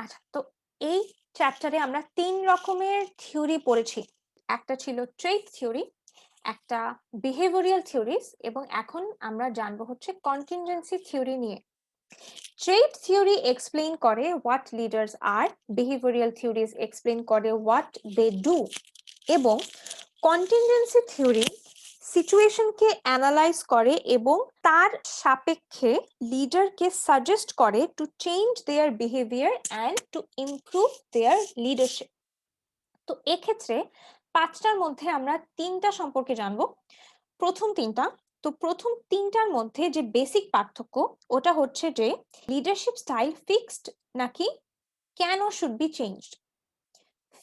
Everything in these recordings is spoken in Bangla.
আচ্ছা, তো এই চ্যাপ্টারে আমরা ৩ রকমের থিওরি পড়েছি। একটা ছিল ট্রেট থিওরি, একটা বিহেভিয়ারাল থিওরিজ এবং এখন আমরা জানবো হচ্ছে কন্টিনজেন্সি থিওরি নিয়ে। ট্রেট থিওরি এক্সপ্লেইন করে what leaders R, behavioural theories explain করে হোয়াট দে ডু এবং কন্টিনজেন্সি থিওরি সিচুয়েশনকে অ্যানালাইজ করে এবং তার সাপেক্ষে লিডারকে সাজেস্ট করে to change their behaviour and to improve there leadership. তো এক্ষেত্রে ৫টার মধ্যে আমরা ৩টা সম্পর্কে জানবো। প্রথম ৩টা, তো প্রথম ৩টার মধ্যে যে বেসিক পার্থক্য ওটা হচ্ছে যে লিডারশিপ স্টাইল ফিক্সড নাকি কেন শুড বি চেঞ্জড।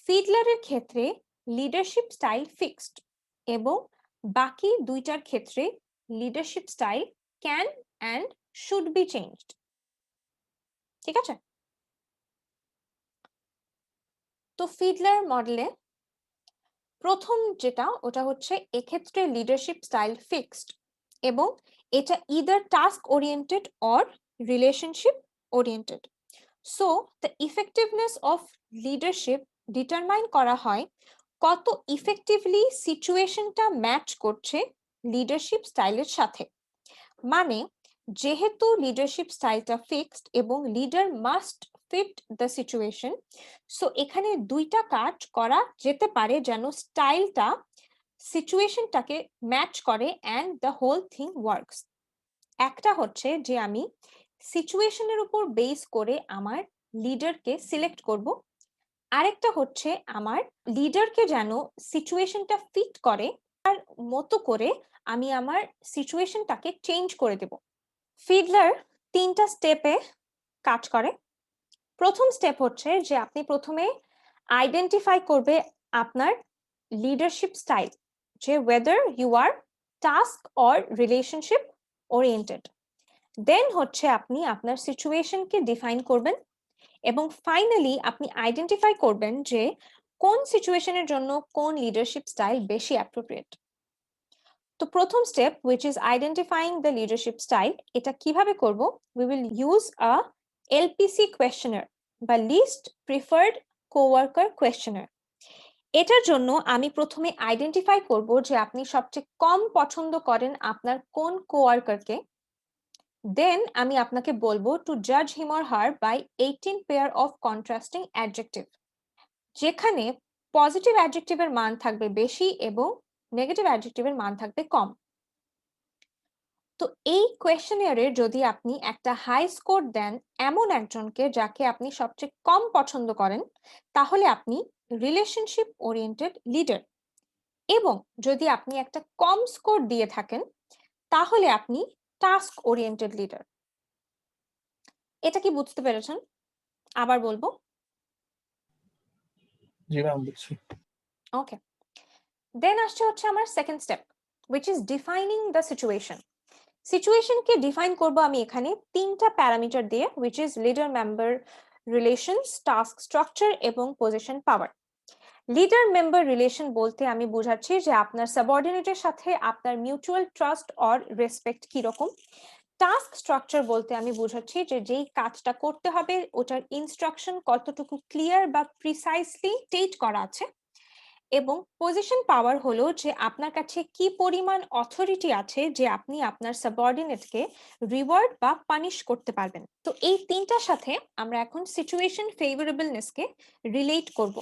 ফিডলারের ক্ষেত্রে লিডারশিপ স্টাইল ফিক্সড এবং বাকি দুইটার ক্ষেত্রে leadership style can and should be changed. ঠিক আছে, তো ফিডলার মডেলে প্রথম যেটা ওটা হচ্ছে এক্ষেত্রে লিডারশিপ স্টাইল ফিক্সড এবং এটা either task oriented or relationship oriented. So the effectiveness of leadership determine করা হয় কত ইফেক্টিভলি সিচুয়েশনটা ম্যাচ করছে লিডারশিপ স্টাইলের সাথে। মানে যেহেতু লিডারশিপ স্টাইলটা ফিক্সড এবং leader must fit the situation, so এখানে দুইটা কাজ করা যেতে পারে যেন স্টাইলটা সিচুয়েশনটাকে ম্যাচ করে and the whole thing works. একটা হচ্ছে যে আমি সিচুয়েশনের উপর বেস করে আমার লিডারকে সিলেক্ট করব, আরেকটা হচ্ছে আমার লিডারকে যেন সিচুয়েশনটা ফিট করে তার মতো করে আমি আমার সিচুয়েশনটাকে চেঞ্জ করে দেব। ফিডলার ৩টা স্টেপে কাজ করে। প্রথম স্টেপ হচ্ছে যে আপনি প্রথমে আইডেন্টিফাই করবে আপনার লিডারশিপ স্টাইল, যে whether you are task or relationship oriented. Then হচ্ছে আপনি আপনার সিচুয়েশনকে ডিফাইন করবেন এবং ফাইনালি আপনি আইডেন্টিফাই করবেন যে কোন সিচুয়েশনের জন্য কোন লিডারশিপ স্টাইল বেশি অ্যাপ্রোপ্রিয়েট। তো প্রথম step which is identifying the leadership style, এটা কিভাবে করব? We will use a LPC questionnaire বা লিস্ট প্রিফার্ড কোওয়ার্কার questionnaire। এটার জন্য আমি প্রথমে আইডেন্টিফাই করব যে আপনি সবচেয়ে কম পছন্দ করেন আপনার কোন কোওয়ার্কারকে। দেন আমি আপনাকে বলবো টু জাজ him or her by 18 pair of contrasting adjective, যেখানে পজিটিভ অ্যাডজেক্টিভের মান থাকবে বেশি এবং নেগেটিভ অ্যাডজেক্টিভের মান থাকবে কম। তো এই কোয়েশ্চেনিয়ারে যদি আপনি একটা হাই স্কোর দেন এমন একজনকে যাকে আপনি সবচেয়ে কম পছন্দ করেন, তাহলে আপনি রিলেশনশিপ ওরিয়েন্টেড লিডার, এবং যদি আপনি একটা কম স্কোর দিয়ে থাকেন তাহলে আপনি টাস্ক ওরিয়েন্টেড লিডার। এটা কি বুঝতে পেরেছেন? আবার বলবো। জি ম্যাম, বুঝছি। ওকে, দেন আসছে হচ্ছে আমার second step which is defining the situation। সিচুয়েশনকে ডিফাইন করব আমি এখানে 3টা প্যারামিটার দিয়ে which is leader member relations, task structure এবং position power। Leader member relation বলতে আমি বোঝাচ্ছি যে আপনার সাবঅর্ডিনেটের সাথে আপনার মিউচুয়াল ট্রাস্ট অর রেসপেক্ট কি রকম। টাস্ক স্ট্রাকচার বলতে আমি বোঝাচ্ছি যে যেই কাজটা করতে হবে ওটার ইনস্ট্রাকশন কতটুকু ক্লিয়ার বা প্রিসাইসলি স্টেট করা আছে। এবং পজিশন পাওয়ার হলো যে আপনার কাছে কি পরিমাণ অথরিটি আছে যে আপনি আপনার সাবঅর্ডিনেটকে রিওয়ার্ড বা পানিশ করতে পারবেন। তো এই 3টার সাথে আমরা এখন সিচুয়েশন ফেভারেবলনেসকে রিলেট করব।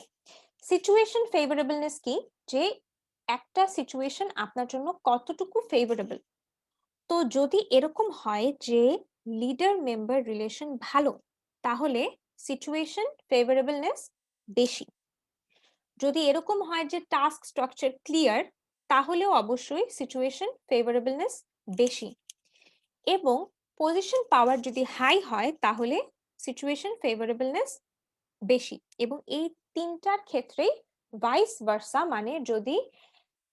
সিচুয়েশন ফেভারেবলনেস কি? যে একটা সিচুয়েশন আপনার জন্য কতটুকু ফেভারেবল। তো যদি এরকম হয় যে লিডার মেম্বার রিলেশন ভালো, তাহলে সিচুয়েশন ফেভারেবলনেস বেশি। যদি এরকম হয় যে টাস্ক স্ট্রাকচার ক্লিয়ার, তাহলেও অবশ্যই সিচুয়েশন ফেভারেবলনেস বেশি। এবং পজিশন পাওয়ার যদি হাই হয় তাহলে সিচুয়েশন ফেভারেবলনেস বেশি। এবং এই 3টার ক্ষেত্রেই ভাইস ভার্সা, মানে যদি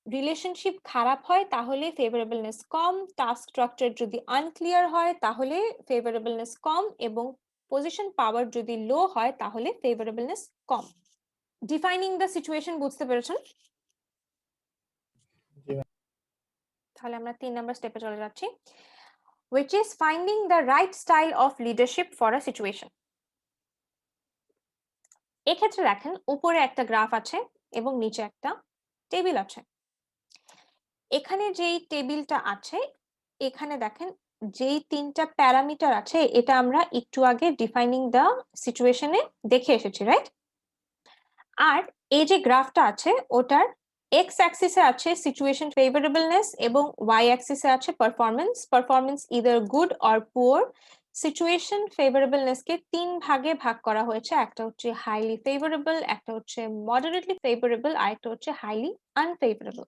রিলেশনশিপ খারাপ হয় তাহলে ফেভারেবলনেস কম, টাস্ক স্ট্রাকচার যদি আনক্লিয়ার হয় তাহলে ফেভারেবলনেস কম, এবং পজিশন পাওয়ার যদি লো হয় তাহলে ফেভারেবলনেস কম। ডিফাইনিং দ্য সিচুয়েশন বুঝতে পেরেছেন? তাহলে আমরা 3 নাম্বার স্টেপে চলে যাচ্ছি, which is finding the right style of leadership for a situation। এক্ষেত্রে দেখেন উপরে একটা গ্রাফ আছে এবং নিচে একটা টেবিল আছে। এখানে যেই টেবিলটা আছে এখানে দেখেন যেই তিনটা প্যারামিটার আছে এটা আমরা একটু আগে ডিফাইনিং দ্য সিচুয়েশনে দেখে এসেছি, রাইট? আর এই যে গ্রাফটা আছে ওটার এক্স অ্যাক্সিসে আছে সিচুয়েশন ফেভারেবলনেস এবং ওয়াই অ্যাক্সিসে আছে performance either good or poor. Situation favourableness কে তিন ভাগে ভাগ করা হয়েছে, একটা হচ্ছে হাইলি ফেভারেবল, একটা হচ্ছে মডারেটলি ফেভারেবল, আর একটা হচ্ছে হাইলি আনফেভারেবল।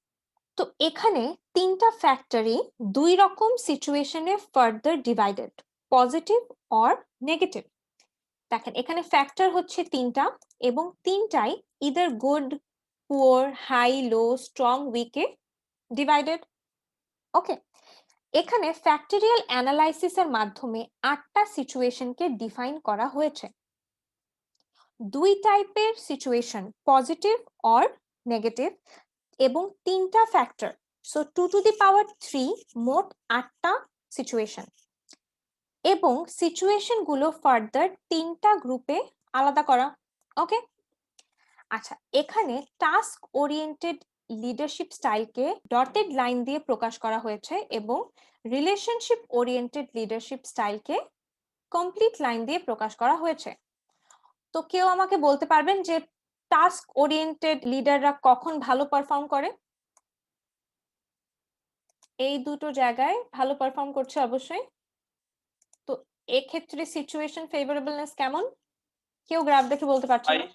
তো এখানে তিনটা ফ্যাক্টরই দুই রকম সিচুয়েশনে further divided, positive or negative. দেখেন এখানে ফ্যাক্টর হচ্ছে তিনটা এবং তিনটাই ইদার গুড, পুয়ার, হাই, লো, স্ট্রং, উইকে ডিভাইডেড। ওকে, এখানে ফ্যাক্টরিয়াল অ্যানালাইসিসের মাধ্যমে 8টা সিচুয়েশনকে ডিফাইন করা হয়েছে। দুই টাইপের সিচুয়েশন, পজিটিভ অর নেগেটিভ, এবং তিনটা factor, so 2 to the power 3, মোট 8টা সিচুয়েশন। এবং সিচুয়েশন গুলো ফার্দার তিনটা গ্রুপে আলাদা করা। ওকে, আচ্ছা, এখানে টাস্ক ওরিয়েন্টেড লিডারশিপ স্টাইলকে ডটেড লাইন দিয়ে প্রকাশ করা হয়েছে এবং রিলেশনশিপ ওরিয়েন্টেড লিডারশিপ স্টাইলকে কমপ্লিট লাইন দিয়ে প্রকাশ করা হয়েছে। তো কেউ আমাকে বলতে পারবেন যে টাস্ক ওরিয়েন্টেড লিডাররা কখন ভালো পারফর্ম করে? এই দুটো জায়গায় ভালো পারফর্ম করছে অবশ্যই। তো এক্ষেত্রে সিচুয়েশন ফেভারেবলনেস কেমন? কেউ গ্রাফ দেখে বলতে পারছে না?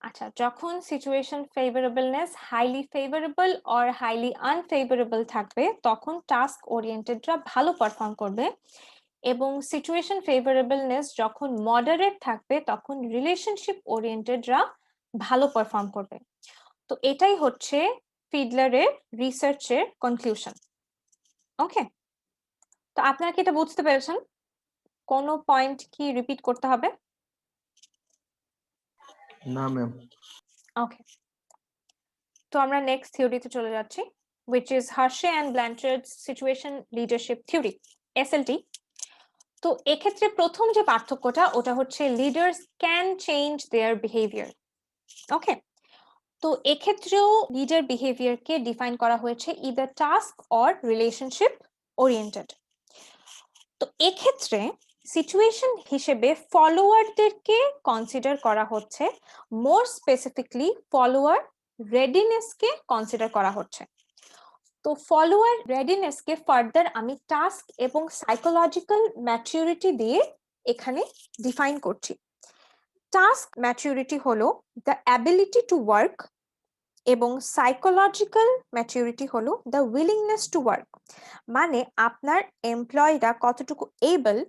আচ্ছা, যখন situation favourableness highly favourable or highly unfavourable থাকবে তখন টাস্ক ওরিয়েন্টেডরা ভালো পারফর্ম করবে, এবং সিচুয়েশন ফেভারেবলনেস যখন মডারেট থাকবে তখন রিলেশনশিপ ওরিয়েন্টেডরা ভালো পারফর্ম করবে। তো এটাই হচ্ছে ফিডলারের রিসার্চের কনক্লুশন। ওকে, তো আপনারা কি এটা বুঝতে পেরেছেন? কোনো পয়েন্ট কি রিপিট করতে হবে? না ম্যাম। ওকে, তো আমরা নেক্সট থিওরিতে চলে যাচ্ছি, which is Hershey and Blanchard's Situation Leadership Theory, SLT। তো এক্ষেত্রে প্রথম যে পার্থক্যটা ওটা হচ্ছে leaders can change their behaviour. Okay, তো এক্ষেত্রেও লিডার বিহেভিয়ারকে ডিফাইন করা হয়েছে either task or relationship oriented. তো এক্ষেত্রে সিচুয়েশন হিসেবে ফলোয়ারদেরকে কনসিডার করা হচ্ছে, মোর স্পেসিফিকলি ফলোয়ার রেডিনেসকে কনসিডার করা হচ্ছে। তো ফলোয়ার রেডিনেসকে ফার্দার আমি টাস্ক এবং সাইকোলজিক্যাল ম্যাচুরিটি দিয়ে এখানে ডিফাইন করছি। টাস্ক ম্যাচুরিটি হলো দ্য অ্যাবিলিটি টু ওয়ার্ক এবং সাইকোলজিক্যাল ম্যাচুরিটি হলো দ্য উইলিংনেস টু ওয়ার্ক, মানে আপনার এমপ্লয়িরা কতটুকু এবল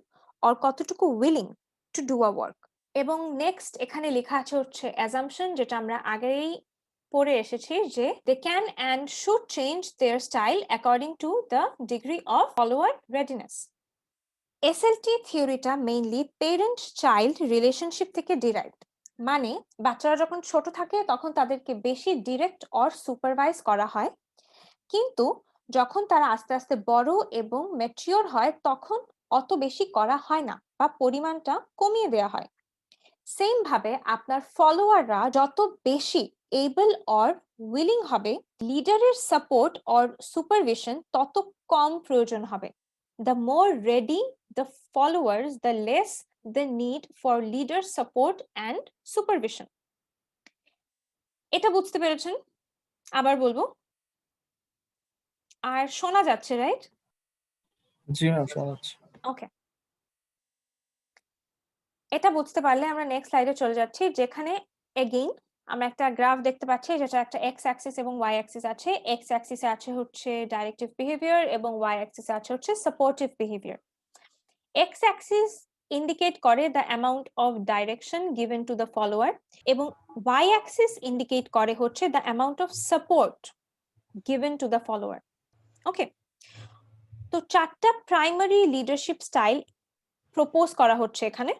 অর কতটুকু willing to do a work. এবং নেক্সট এখানে লেখা আছে হচ্ছে অ্যাজাম্পশন, যেটা আমরা আগেই পড়ে এসেছি, যে they can and should change their style according to the degree of follower readiness. SLT থিওরিটা মেইনলি পেরেন্ট চাইল্ড রিলেশনশিপ থেকে ডিরাইভড, মানে বাচ্চারা যখন ছোট থাকে তখন তাদেরকে বেশি ডিরেক্ট অর সুপারভাইজ করা হয়, কিন্তু যখন তারা আস্তে আস্তে বড় এবং ম্যাচিওর হয় তখন অত বেশি করা হয় না বা পরিমাণটা কমিয়ে দেওয়া হয়। সেম ভাবে আপনার ফলোয়াররা যত বেশি এবল অর উইলিং হবে, লিডারের সাপোর্ট অর সুপারভিশন তত কম প্রয়োজন হবে। The more ready the followers, the less the need for leader support and supervision. এটা বুঝতে পেরেছেন? আবার বলবো, আর শোনা যাচ্ছে, রাইট? জি ম্যাম, শোনা যাচ্ছে। ওকে, এটা বুঝতে পারলে আমরা নেক্সট স্লাইডে চলে যাচ্ছি, যেখানে এগেইন আমরা একটা গ্রাফ দেখতে পাচ্ছি, যেটা একটা এক্স অ্যাক্সিস এবং ওয়াই অ্যাক্সিস আছে। এক্স অ্যাক্সিসে আছে হচ্ছে ডাইরেক্টিভ বিহেভিয়ার এবং ওয়াই অ্যাক্সিসে আছে হচ্ছে supportive behaviour. X axis indicate করে the amount of direction given to the follower এবং ওয়াই অ্যাক্সিস ইন্ডিকেট করে হচ্ছে the amount of support given to the follower. Okay, তো চারটা প্রাইমারি লিডারশিপ স্টাইল প্রপোজ করা হচ্ছে এখানে।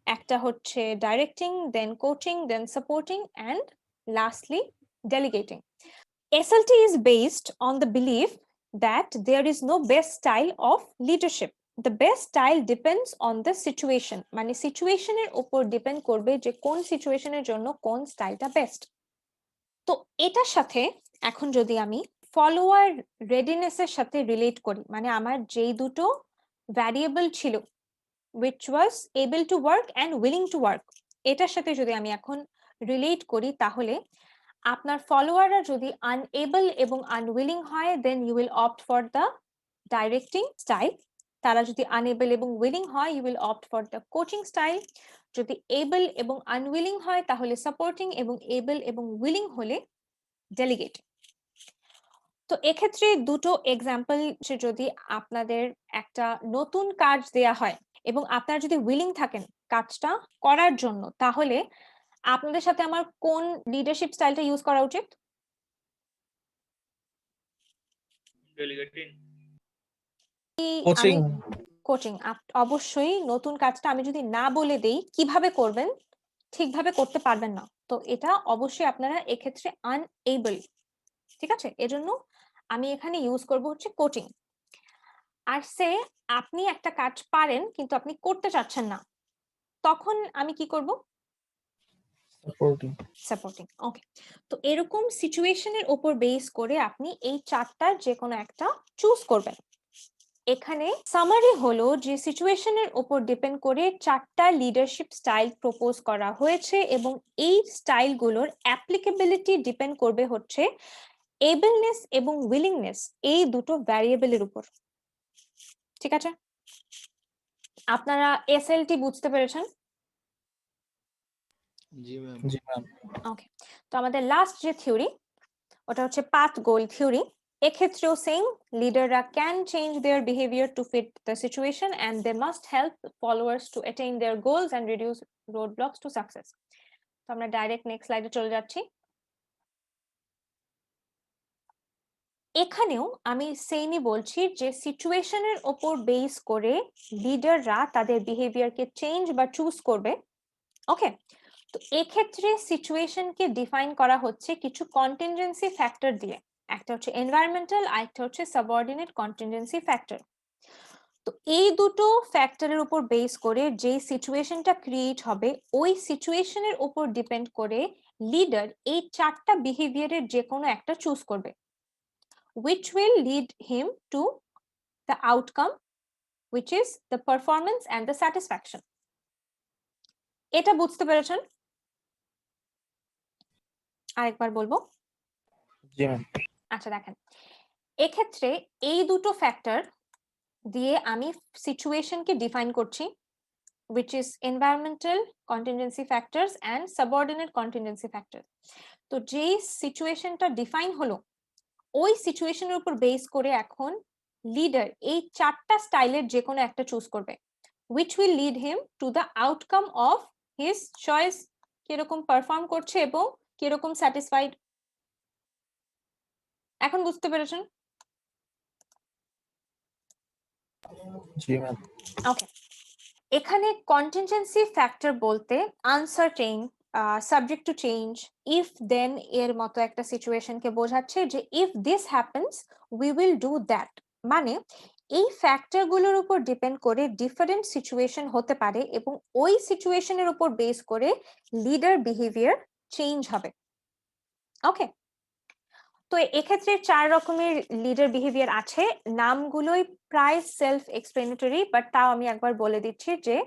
একটা হচ্ছে directing, then coaching, then supporting, and lastly delegating. SLT is based on the belief that there is no best style of leadership, the best style depends on the situation, মানে সিচুয়েশনের উপর ডিপেন্ড করবে যে কোন সিচুয়েশনের জন্য কোন স্টাইলটা বেস্ট। তো এটার সাথে এখন যদি আমি ফলোয়ার রেডিনেসের সাথে রিলেট করি, মানে আমার যেই দুটো ভ্যারিয়েবল ছিল which was able to work and willing to work, এটার সাথে যদি আমি এখন রিলেট করি তাহলে আপনার ফলোয়াররা যদি আনএবল এবং আনউইলিং হয় then you will opt for the directing style. তারা যদি আনএবল এবং উইলিং হয় you will opt for the coaching style. যদি এবল এবং আনউইলিং হয় তাহলে সাপোর্টিং, এবং এবল এবং উইলিং হলে ডেলিগেট। তো এক্ষেত্রে দুটো এক্সাম্পল, যদি আপনাদের একটা নতুন কাজ দেয়া হয় এবং আপনারা যদি উইলিং থাকেন কাজটা করার জন্য, তাহলে আপনাদের সাথে আমার কোন লিডারশিপ স্টাইলটা ইউজ করা উচিত? ডেলিগেটিং। কোচিং। কোচিং। অবশ্যই নতুন কাজটা আমি যদি না বলে দেই কিভাবে করবেন, ঠিকভাবে করতে পারবেন না, তো এটা অবশ্যই আপনারা এক্ষেত্রে আনএবল। ঠিক আছে, এজন্য আমি এখানে ইউজ করব হচ্ছে কোচিং। আর সে আপনি একটা কাজ পারেন কিন্তু আপনি করতে চাচ্ছেন না, তখন আমি কি করব? সাপোর্টিং। সাপোর্টিং। ওকে, তো এরকম সিচুয়েশনের উপর বেস করে আপনি এই চারটার যে কোনো একটা চুজ করবেন। এখানে সামারি হলো যে সিচুয়েশনের উপর ডিপেন্ড করে চারটা লিডারশিপ স্টাইল প্রপোজ করা হয়েছে এবং এই স্টাইলগুলোর অ্যাপ্লিকেবিলিটি ডিপেন্ড করবে হচ্ছে এবলনেস এবং উইলিংনেস, এই দুটো ভ্যারিয়েবলের উপর। ঠিক আছে, আপনারা এসএলটি বুঝতে পেরেছেন? জি ম্যাম। জি ম্যাম। ওকে, তো আমাদের লাস্ট যে থিওরি ওটা হচ্ছে পাথ গোল থিওরি। এক্ষেত্রেও সেম, লিডাররা can change their behaviour to fit the situation and they must help followers to attain their goals and reduce road blocks to success. তো আমরা ডাইরেক্ট নেক্সট স্লাইডে চলে যাচ্ছি। এখানেও আমি সেমই বলছি যে সিচুয়েশনের ওপর বেস করে লিডাররা তাদের বিহেভিয়ারকে চেঞ্জ বা চুজ করবে। ওকে, তো এক্ষেত্রে সিচুয়েশনকে ডিফাইন করা হচ্ছে কিছু কন্টিনজেন্সি ফ্যাক্টর দিয়ে। একটা হচ্ছে এনভায়রনমেন্টাল, আরেকটা হচ্ছে সাবঅর্ডিনেট কন্টিনজেন্সি ফ্যাক্টর। তো এই দুটো ফ্যাক্টরের উপর বেস করে যে সিচুয়েশনটা ক্রিয়েট হবে ওই সিচুয়েশনের উপর ডিপেন্ড করে লিডার এই চারটা বিহেভিয়ারের যে কোনো একটা চুজ করবে, which will lead him to the outcome, which is the performance and the satisfaction. এটা বুঝতে পেরেছেন? আরেকবার বলবো। জি ম্যাম। আচ্ছা দেখেন, এক্ষেত্রে এই দুটো ফ্যাক্টর দিয়ে আমি সিচুয়েশনকে ডিফাইন করছি, which is environmental contingency factors and subordinate contingency factors. তো যেই সিচুয়েশনটা ডিফাইন হলো ওই সিচুয়েশনের উপর বেস করে এখন লিডার এই চারটা স্টাইলের যে কোনো একটা চুজ করবে, which will lead him to the outcome of his choice, কিরকম পারফর্ম করছে এবং কিরকম স্যাটিসফাইড। এখন বুঝতে পেরেছেন? জি ম্যাম। ওকে, এখানে কন্টিনজেন্সি ফ্যাক্টর বলতে uncertain, subject to change, if then এর মতো একটা সিচুয়েশনকে বোঝাচ্ছে যে if this happens we will do that. মানে এই ফ্যাক্টর গুলোর উপর ডিপেন্ড করে ডিফারেন্ট সিচুয়েশন হতে পারে এবং ওই সিচুয়েশনের উপর বেস করে লিডার বিহেভিয়ার চেঞ্জ হবে। ওকে, তো এক্ষেত্রে চার রকমের লিডার বিহেভিয়ার আছে, নামগুলোই প্রায় সেলফ এক্সপ্লেনেটরি, বাট তাও আমি একবার বলে দিচ্ছি যে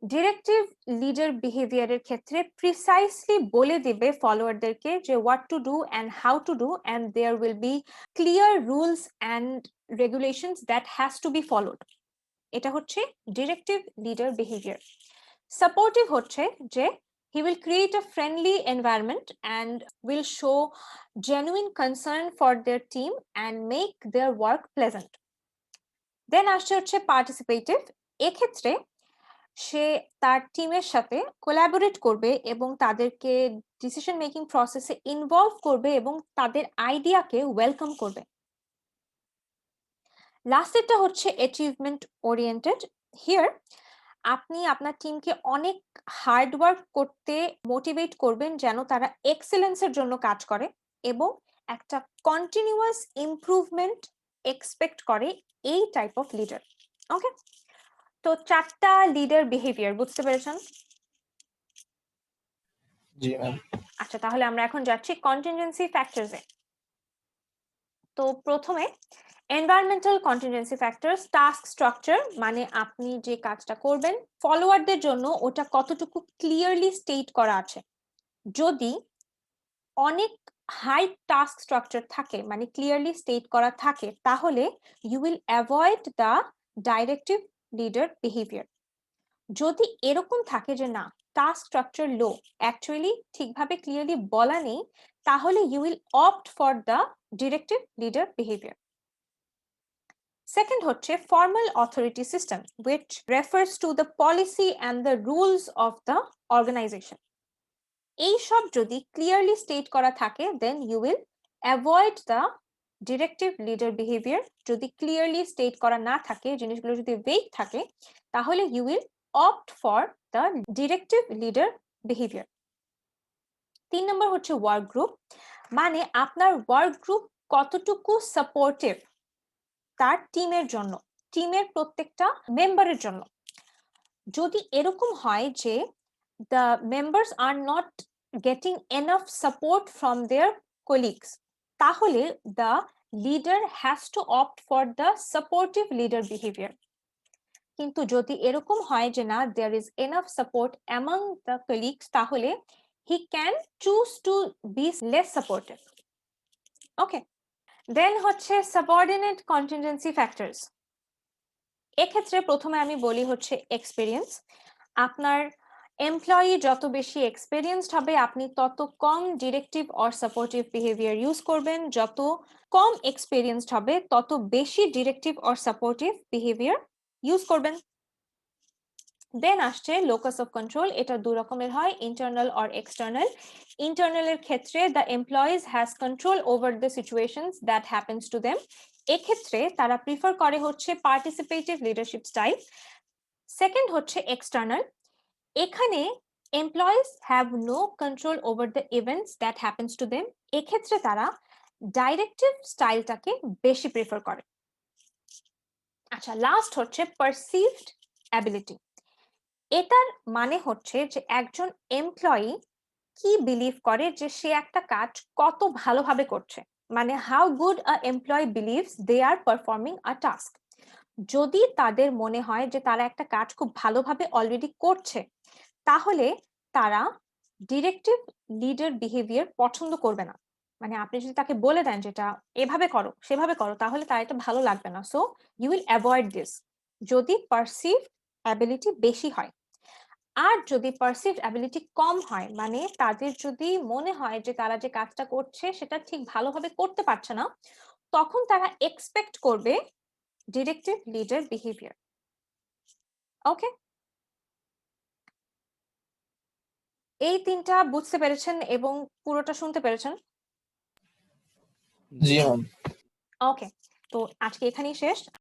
ডিরেক্টিভ লিডার বিহেভিয়ারের ক্ষেত্রে প্রিসাইসলি বলে দিবে ফলোয়ারদেরকে যে what to do and how to do, and there will be clear rules and regulations that has to be followed. এটা হচ্ছে ডিরেক্টিভ লিডার বিহেভিয়ার। সাপোর্টিভ হচ্ছে যে he will create a friendly environment and will show genuine concern for their team and make their work pleasant. Then আসছে হচ্ছে পার্টিসিপেটিভ। এক্ষেত্রে সে তার টিমের সাথে কোলাবোরেট করবে এবং তাদেরকে ডিসিশন মেকিং প্রসেসে ইনভলভ করবে এবং তাদের আইডিয়াকে ওয়েলকাম করবে। লাস্টেরটা হচ্ছে অ্যাচিভমেন্ট ওরিয়েন্টেড। হিয়ার আপনি আপনার টিমকে অনেক হার্ড ওয়ার্ক করতে মোটিভেট করবেন যেন তারা এক্সেলেন্সের জন্য কাজ করে এবং একটা কন্টিনিউয়াস ইমপ্রুভমেন্ট এক্সপেক্ট করে, এই টাইপ অফ লিডার। ওকে, তো 4টা লিডার বিহেভিয়ার বুঝতে পেরেছেন? জি ম্যাম। আচ্ছা, তাহলে আমরা এখন যাচ্ছি কন্টিনজেন্সি ফ্যাক্টরসে। তো প্রথমে environmental contingency factors, task structure মানে আপনি যে কাজটা করবেন ফলোয়ারদের জন্য ওটা কতটুকু ক্লিয়ারলি স্টেট করা আছে। যদি অনেক হাই টাস্ক স্ট্রাকচার থাকে মানে ক্লিয়ারলি স্টেট করা থাকে তাহলে you will avoid the directive leader behaviour. যদি এরকম থাকে যে না টাস্ক স্ট্রাকচার লো, অ্যাকচুয়ালি ঠিকভাবে ক্লিয়ারলি বলা নেই, তাহলে you will opt for the directive leader behaviour. Second হচ্ছে formal authority system which refers to the policy and the rules of the organization. এই সব যদি ক্লিয়ারলি স্টেট করা থাকে then you will avoid the directive leader behaviour. যদি ক্লিয়ারলি স্টেট করা না থাকে, জিনিসগুলো যদি ভেগ থাকে, তাহলে you will opt for the directive leader behaviour. 3 নম্বর হচ্ছে ওয়ার্ক গ্রুপ, মানে আপনার ওয়ার্ক গ্রুপ কতটুকু সাপোর্টিভ তার টিমের জন্য, টিমের প্রত্যেকটা মেম্বারের জন্য। যদি এরকম হয় যে the members are not getting enough support from their colleagues, তাহলে the leader has to opt for the supportive leader behavior. কিন্তু যদি এরকম হয় যে না there is enough support among the colleagues, তাহলে he can choose to be less supportive. Okay, then হচ্ছে subordinate contingency factors। এক্ষেত্রে প্রথমে আমি বলি হচ্ছে এক্সপেরিয়েন্স। আপনার এমপ্লয়ি যত বেশি এক্সপেরিয়েন্সড হবে আপনি তত কম directive or supportive behaviour use করবেন, যত কম এক্সপেরিয়েন্সড হবে তত বেশি directive or supportive behaviour use করবেন। দেন আসছে লোকাস অফ কন্ট্রোল, এটা দুই রকমের হয়, ইন্টারনাল অর এক্সটার্নাল। ইন্টারনালের ক্ষেত্রে the employees has control over the situations that happens to them, এক্ষেত্রে তারা প্রিফার করে হচ্ছে পার্টিসিপেটিভ লিডারশিপ স্টাইল। সেকেন্ড হচ্ছে এক্সটার্নাল, এখানে employees have no control over the events that happens to them, এক্ষেত্রে তারা ডাইরেক্টিভ স্টাইলটাকে বেশি প্রেফার করে। আচ্ছা, লাস্ট হচ্ছে পারসিভড অ্যাবিলিটি। এটার মানে হচ্ছে যে একজন এমপ্লয়ি কি বিলিভ করে যে সে একটা কাজ কত ভালোভাবে করছে, মানে how good a employee believes they are performing a task. যদি তাদের মনে হয় যে তারা একটা কাজ খুব ভালোভাবে অলরেডি করছে, তাহলে তারা ডিরেক্টিভ লিডার বিহেভিয়ার পছন্দ করবে না। মানে আপনি যদি তাকে বলে দেন যেটা এভাবে করো সেভাবে করো, তাহলে তার এটা ভালো লাগবে না। So you will avoid this যদি পারসিভ অ্যাবিলিটি বেশি হয়। আর যদি পারসিভড অ্যাবিলিটি কম হয়, মানে তাদের যদি মনে হয় যে তারা যে কাজটা করছে সেটা ঠিক ভালোভাবে করতে পারছে না, তখন তারা এক্সপেক্ট করবে ডিরেক্টিভ লিডার বিহেভিয়ার। ওকে, এই তিনটা বুঝতে পেরেছেন এবং পুরোটা শুনতে পেরেছেন? জি ম্যাম। ওকে, তো আজকে এখানেই শেষ।